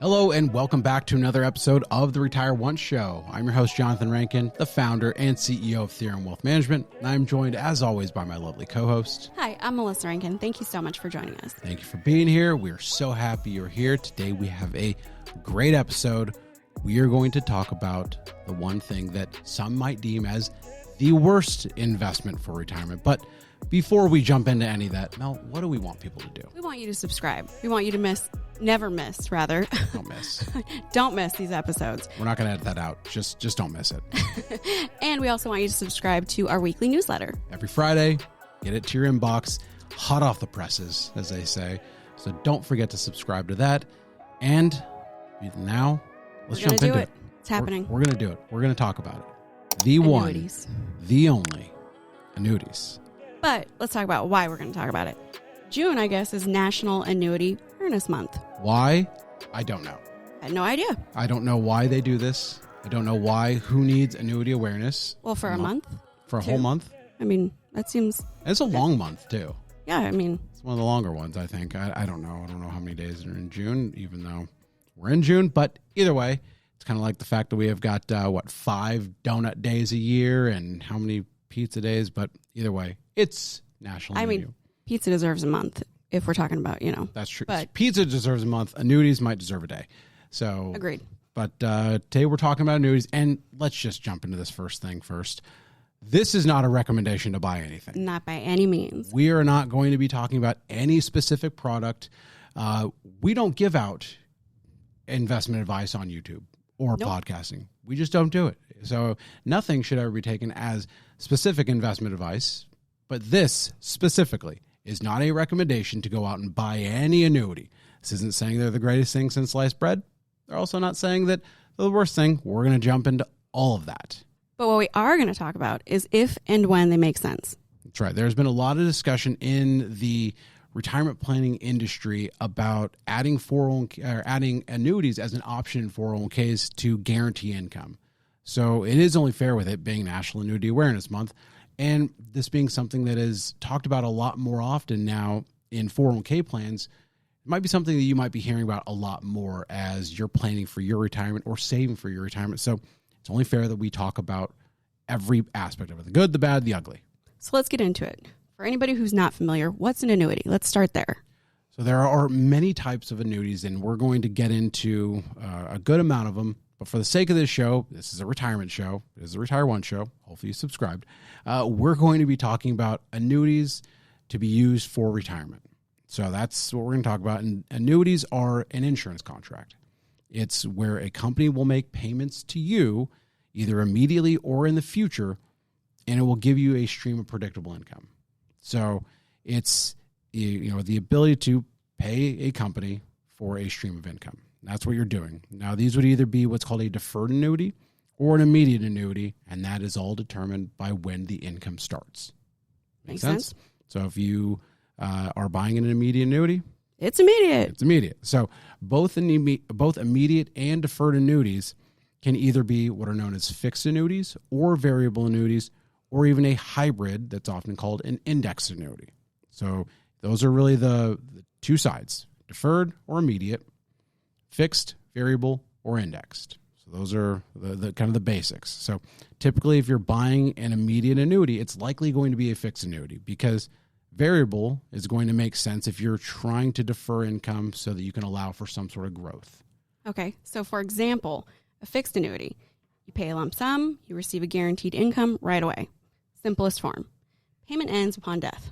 Hello and welcome back to another episode of the Retire Once Show. I'm your host, Johnathan Rankin, the founder and CEO of Theorem Wealth Management, and I'm joined, as always, by my lovely co-host. Hi, I'm Melissa Rankin. Thank you so much for joining us. Thank you for being here. We're so happy you're here. Today we have a great episode. We are going to talk about the one thing that some might deem as the worst investment for retirement. But before we jump into any of that, Mel, what do we want people to do? We want you to subscribe. We want you to never miss. Don't miss. Don't miss these episodes. We're not going to edit that out. Just don't miss it. And we also want you to subscribe to our weekly newsletter. Every Friday, get it to your inbox, hot off the presses, as they say. So don't forget to subscribe to that. And now, let's jump into it. It's happening. We're going to do it. We're going to talk about it. The Annuities. one, the only, annuities. But let's talk about why we're going to talk about it. June, I guess, is National Annuity Awareness Month. Why? I don't know. I had no idea. I don't know why they do this. I don't know who needs annuity awareness. Well, for a month? For a whole month? I mean, that seems... It's a long month, too. Yeah, I mean... It's one of the longer ones, I think. I don't know. I don't know how many days are in June, even though we're in June. But either way, it's kind of like the fact that we have got, 5 donut days a year and how many pizza days. But either way, it's National Annuity. I mean, pizza deserves a month if we're talking about, That's true. But pizza deserves a month. Annuities might deserve a day. So agreed. But today we're talking about annuities, and let's just jump into this first thing first. This is not a recommendation to buy anything. Not by any means. We are not going to be talking about any specific product. We don't give out investment advice on YouTube or podcasting. We just don't do it. So nothing should ever be taken as specific investment advice. But this specifically is not a recommendation to go out and buy any annuity. This isn't saying they're the greatest thing since sliced bread. They're also not saying that they're the worst thing. We're going to jump into all of that. But what we are going to talk about is if and when they make sense. That's right. There's been a lot of discussion in the retirement planning industry about adding annuities as an option in 401ks to guarantee income. So it is only fair with it being National Annuity Awareness Month, and this being something that is talked about a lot more often now in 401k plans. It might be something that you might be hearing about a lot more as you're planning for your retirement or saving for your retirement. So it's only fair that we talk about every aspect of it, the good, the bad, the ugly. So let's get into it. For anybody who's not familiar, what's an annuity? Let's start there. So there are many types of annuities, and we're going to get into a good amount of them. But for the sake of this show, this is a retirement show. It is a Retire One show. Hopefully you subscribed. We're going to be talking about annuities to be used for retirement. So that's what we're going to talk about. And annuities are an insurance contract. It's where a company will make payments to you either immediately or in the future, and it will give you a stream of predictable income. So it's the ability to pay a company for a stream of income. That's what you're doing. Now, these would either be what's called a deferred annuity or an immediate annuity, and that is all determined by when the income starts. Makes sense? So if you are buying an immediate annuity, it's immediate. It's immediate. So both immediate and deferred annuities can either be what are known as fixed annuities or variable annuities, or even a hybrid that's often called an indexed annuity. So those are really the two sides, deferred or immediate, fixed, variable, or indexed. So those are the kind of the basics. So typically if you're buying an immediate annuity, it's likely going to be a fixed annuity because variable is going to make sense if you're trying to defer income so that you can allow for some sort of growth. Okay. So for example, a fixed annuity, you pay a lump sum, you receive a guaranteed income right away. Simplest form. Payment ends upon death.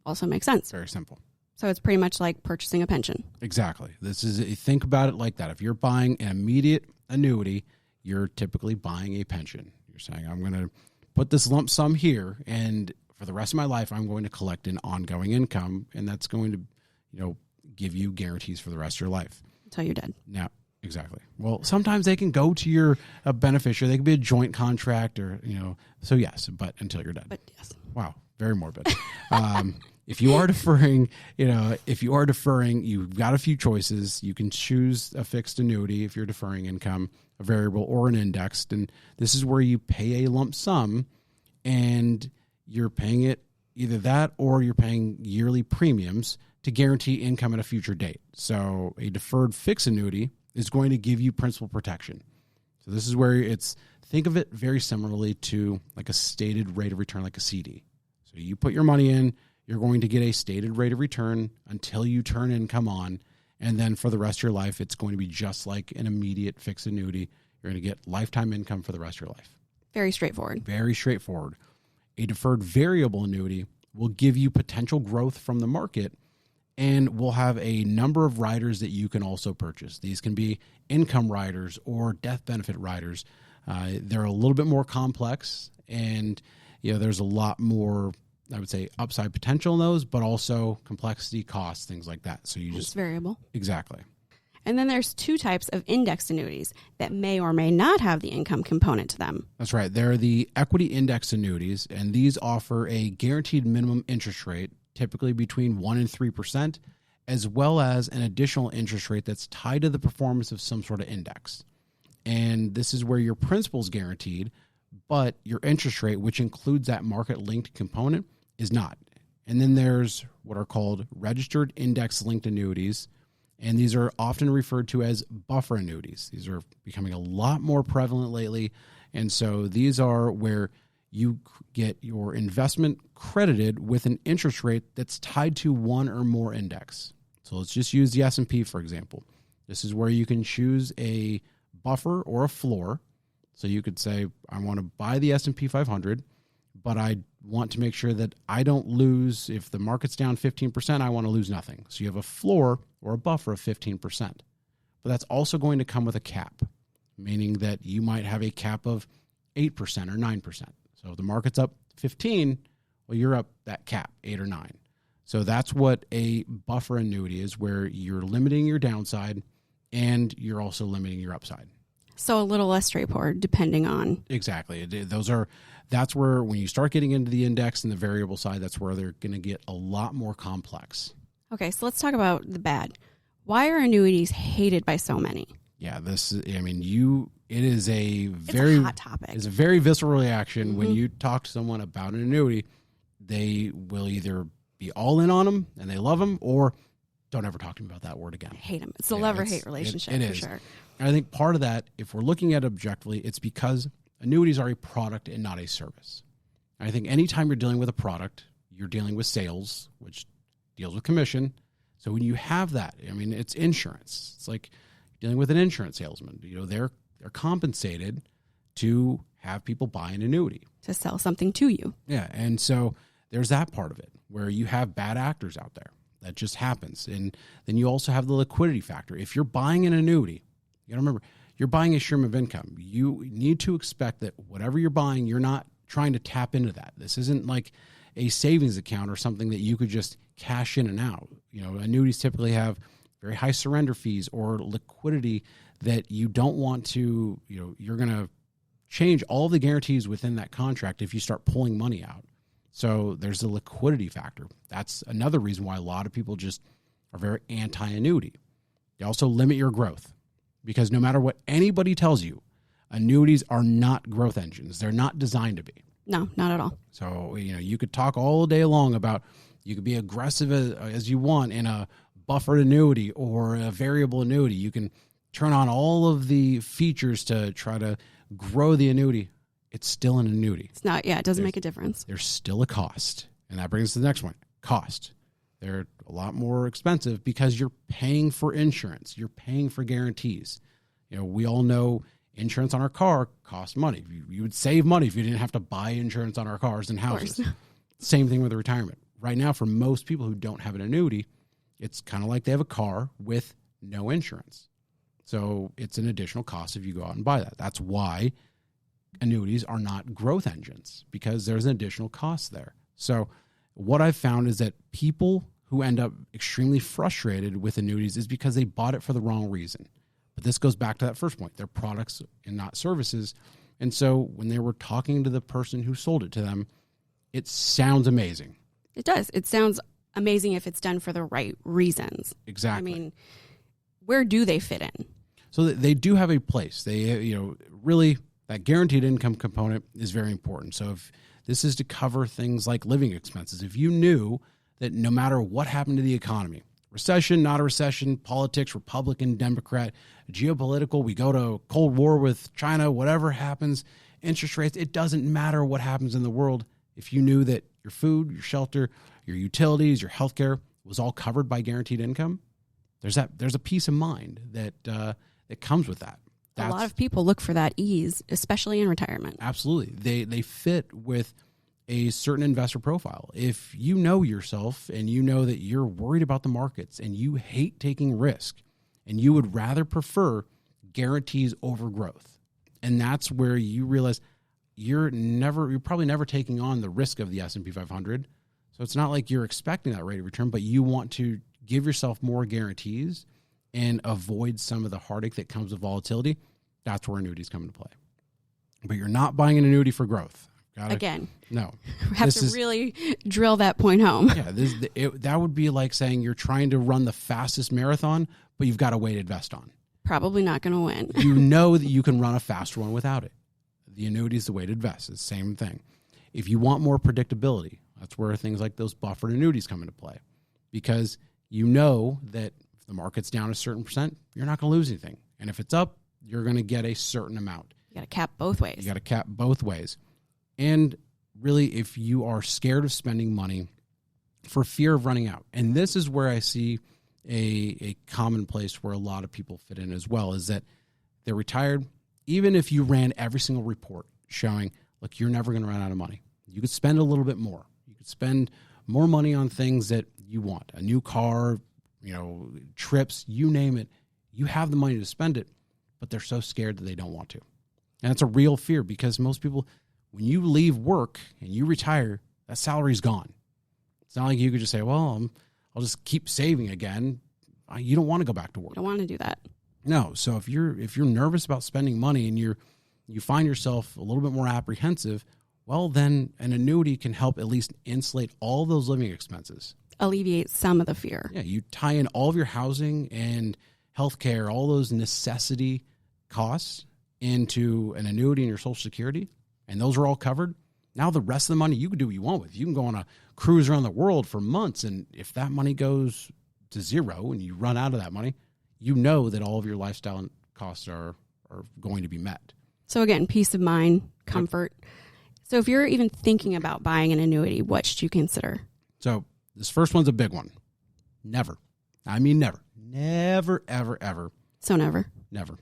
Also makes sense. Very simple. So it's pretty much like purchasing a pension. Exactly. Think about it like that. If you're buying an immediate annuity, you're typically buying a pension. You're saying, I'm going to put this lump sum here, and for the rest of my life, I'm going to collect an ongoing income, and that's going to, give you guarantees for the rest of your life. Until you're dead. Now, exactly. Well, sometimes they can go to your beneficiary. They can be a joint contract or, so yes, but until you're dead. But yes. Wow. Very morbid. If you are deferring, you've got a few choices. You can choose a fixed annuity if you're deferring income, a variable, or an indexed. And this is where you pay a lump sum and you're paying it either that or you're paying yearly premiums to guarantee income at a future date. So a deferred fixed annuity is going to give you principal protection. So this is where think of it very similarly to like a stated rate of return, like a CD. So you put your money in, you're going to get a stated rate of return until you turn income on. And then for the rest of your life, it's going to be just like an immediate fixed annuity. You're going to get lifetime income for the rest of your life. Very straightforward. Very straightforward. A deferred variable annuity will give you potential growth from the market and will have a number of riders that you can also purchase. These can be income riders or death benefit riders. They're a little bit more complex, and there's a lot more, I would say, upside potential in those, but also complexity, costs, things like that. So it's variable. Exactly. And then there's two types of indexed annuities that may or may not have the income component to them. That's right. There are the equity indexed annuities, and these offer a guaranteed minimum interest rate, typically between 1% and 3%, as well as an additional interest rate that's tied to the performance of some sort of index. And this is where your principal is guaranteed, but your interest rate, which includes that market-linked component, is not. And then there's what are called registered index-linked annuities, and these are often referred to as buffer annuities. These are becoming a lot more prevalent lately, and so these are where you get your investment credited with an interest rate that's tied to one or more index. So let's just use the S&P, for example. This is where you can choose a buffer or a floor. So you could say, I want to buy the S&P 500, but I want to make sure that I don't lose. If the market's down 15%, I want to lose nothing. So you have a floor or a buffer of 15%. But that's also going to come with a cap, meaning that you might have a cap of 8% or 9%. So if the market's up 15, well, you're up that cap, 8 or 9. So that's what a buffer annuity is, where you're limiting your downside and you're also limiting your upside. So a little less straightforward, depending on. Exactly. That's where, when you start getting into the index and the variable side, that's where they're going to get a lot more complex. Okay, so let's talk about the bad. Why are annuities hated by so many? Yeah, it is a very hot topic. It's a very visceral reaction. When you talk to someone about an annuity, they will either be all in on them and they love them, or don't ever talk to me about that word again. I hate them. It's a love-or-hate relationship, it for is. sure. And I think part of that, if we're looking at it objectively, it's because annuities are a product and not a service. I think anytime you're dealing with a product, you're dealing with sales, which deals with commission. So when you have that, it's insurance. It's like dealing with an insurance salesman. They're compensated to have people buy an annuity. To sell something to you. Yeah, and so there's that part of it where you have bad actors out there. That just happens. And then you also have the liquidity factor. If you're buying an annuity, you got to remember, you're buying a stream of income. You need to expect that whatever you're buying, you're not trying to tap into that. This isn't like a savings account or something that you could just cash in and out. Annuities typically have very high surrender fees or liquidity that you don't want to, you're going to change all the guarantees within that contract if you start pulling money out. So there's the liquidity factor. That's another reason why a lot of people just are very anti-annuity. They also limit your growth, because no matter what anybody tells you, annuities are not growth engines. They're not designed to be. No, not at all. So, you could talk all day long about, you could be aggressive as you want in a buffered annuity or a variable annuity. You can turn on all of the features to try to grow the annuity. It's still an annuity. It's not, it doesn't make a difference. There's still a cost. And that brings us to the next one, cost. They're a lot more expensive because you're paying for insurance. You're paying for guarantees. We all know insurance on our car costs money. You would save money if you didn't have to buy insurance on our cars and houses. Same thing with the retirement. Right now, for most people who don't have an annuity, it's kind of like they have a car with no insurance. So it's an additional cost if you go out and buy that. That's why annuities are not growth engines, because there's an additional cost there. So what I've found is that people who end up extremely frustrated with annuities is because they bought it for the wrong reason. But this goes back to that first point. They're products and not services. And so when they were talking to the person who sold it to them, it sounds amazing. It does. It sounds amazing if it's done for the right reasons. Exactly. Where do they fit in? So they do have a place. They, really, that guaranteed income component is very important. So if this is to cover things like living expenses, if you knew that no matter what happened to the economy, recession, not a recession, politics, Republican, Democrat, geopolitical, we go to Cold War with China, whatever happens, interest rates, it doesn't matter what happens in the world. If you knew that your food, your shelter, your utilities, your healthcare was all covered by guaranteed income, there's a peace of mind that comes with that. A lot of people look for that ease, especially in retirement. Absolutely. They fit with a certain investor profile. If you know yourself and you know that you're worried about the markets and you hate taking risk and you would rather prefer guarantees over growth, and that's where you realize you're probably never taking on the risk of the S&P 500. So it's not like you're expecting that rate of return, but you want to give yourself more guarantees and avoid some of the heartache that comes with volatility. That's where annuities come into play. But you're not buying an annuity for growth. Again, no. We have to really drill that point home. Yeah, that would be like saying you're trying to run the fastest marathon, but you've got a weighted vest on. Probably not going to win. You know that you can run a faster one without it. The annuity is the weighted vest. It's the same thing. If you want more predictability, that's where things like those buffered annuities come into play, because you know that if the market's down a certain percent, you're not going to lose anything. And if it's up, you're going to get a certain amount. You got to cap both ways. You got to cap both ways. And really, if you are scared of spending money for fear of running out, and this is where I see a common place where a lot of people fit in as well, is that they're retired. Even if you ran every single report showing, look, you're never going to run out of money. You could spend a little bit more. You could spend more money on things that you want, a new car, trips, you name it. You have the money to spend it, but they're so scared that they don't want to. And it's a real fear, because most people, when you leave work and you retire, that salary's gone. It's not like you could just say, well, I'll just keep saving again. You don't want to go back to work. You don't want to do that. No. So if you're nervous about spending money and you find yourself a little bit more apprehensive, well, then an annuity can help at least insulate all those living expenses. Alleviate some of the fear. Yeah, you tie in all of your housing and healthcare, all those necessity costs into an annuity and your Social Security, and those are all covered. Now the rest of the money you can do what you want with. You can go on a cruise around the world for months, and if that money goes to zero and you run out of that money, you know that all of your lifestyle costs are going to be met. So again, peace of mind, comfort. Yep. So if you're even thinking about buying an annuity, what should you consider? So this first one's a big one. Never. I mean never. Never, ever, ever. So never. Never.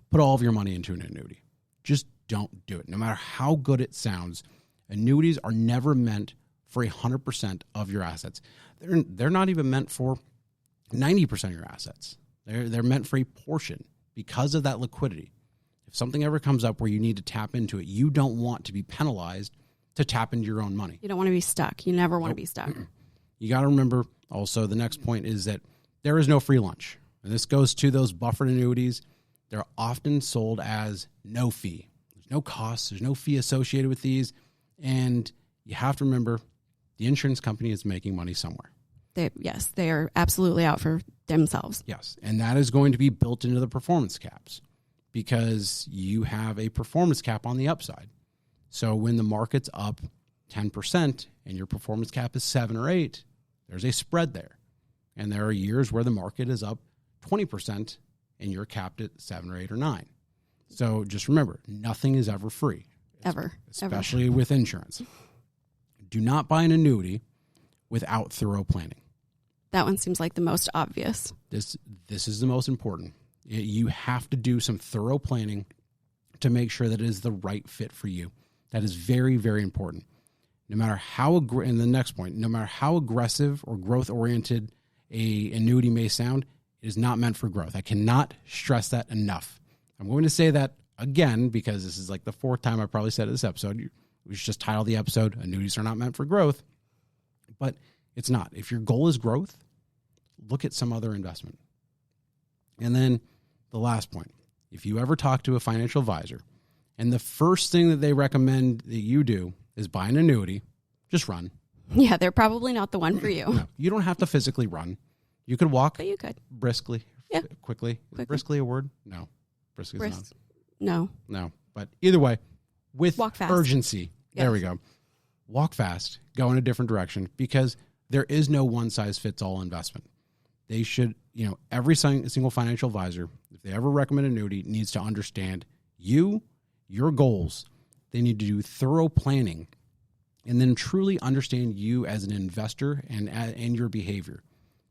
Put all of your money into an annuity. Just don't do it. No matter how good it sounds, annuities are never meant for 100% of your assets. They're not even meant for 90% of your assets. They're meant for a portion because of that liquidity. If something ever comes up where you need to tap into it, you don't want to be penalized to tap into your own money. You don't want to be stuck. You never want to be stuck. You got to remember also the next point is that there is no free lunch. And this goes to those buffered annuities. They're often sold as no fee. There's no cost. There's no fee associated with these. And you have to remember the insurance company is making money somewhere. They are absolutely out for themselves. Yes. And that is going to be built into the performance caps because you have a performance cap on the upside. So when the market's up 10% and your performance cap is 7 or 8, there's a spread there. And there are years where the market is up 20% and you're capped at 7 or 8 or 9. So just remember, nothing is ever free. Ever. Especially with insurance. Do not buy an annuity without thorough planning. That one seems like the most obvious. This is the most important. You have to do some thorough planning to make sure that it is the right fit for you. That is very, very important. No matter how, and the next point, no matter how aggressive or growth-oriented a annuity may sound, it is not meant for growth. I cannot stress that enough. I'm going to say that again because this is like the 4th time I probably said it this episode. We should just title the episode, Annuities Are Not Meant for Growth. But it's not. If your goal is growth, look at some other investment. And then the last point, if you ever talk to a financial advisor and the first thing that they recommend that you do is buy an annuity, just run. Yeah, they're probably not the one for you. No, you don't have to physically run. You could walk. But you could. Briskly. Yeah. Quickly. Is briskly a word? No. Brisk is not. No. But either way, with walk fast. Urgency. Yes. There we go. Walk fast. Go in a different direction because there is no one size fits all investment. They should, every single financial advisor, if they ever recommend an annuity, needs to understand your goals. They need to do thorough planning and then truly understand you as an investor and your behavior,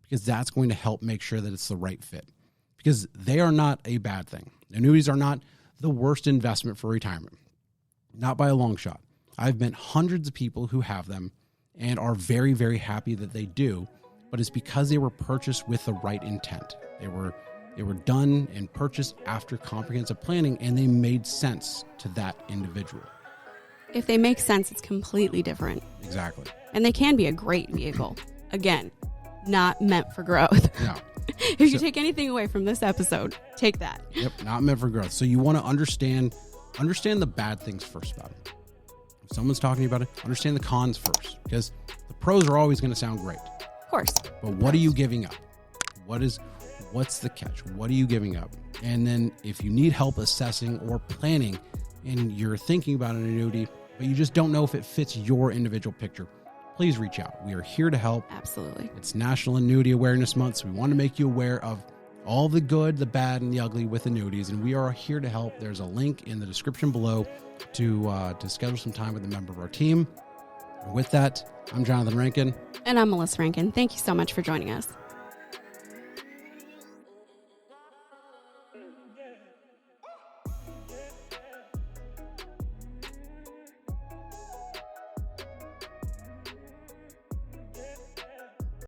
because that's going to help make sure that it's the right fit, because they are not a bad thing. Annuities are not the worst investment for retirement, not by a long shot. I've met hundreds of people who have them and are very, very happy that they do, but it's because they were purchased with the right intent. They were done and purchased after comprehensive planning, and they made sense to that individual. If they make sense, it's completely different. Exactly. And they can be a great vehicle. Again, not meant for growth. No. If you take anything away from this episode, take that. Yep, not meant for growth. So you want to understand the bad things first about it. If someone's talking about it, understand the cons first, because the pros are always going to sound great. Of course. But what are you giving up? What's the catch? What are you giving up? And then if you need help assessing or planning and you're thinking about an annuity, but you just don't know if it fits your individual picture, please reach out. We are here to help. Absolutely. It's National Annuity Awareness Month, so we want to make you aware of all the good, the bad, and the ugly with annuities, and we are here to help. There's a link in the description below to schedule some time with a member of our team. And with that, I'm Johnathan Rankin. And I'm Melissa Rankin. Thank you so much for joining us.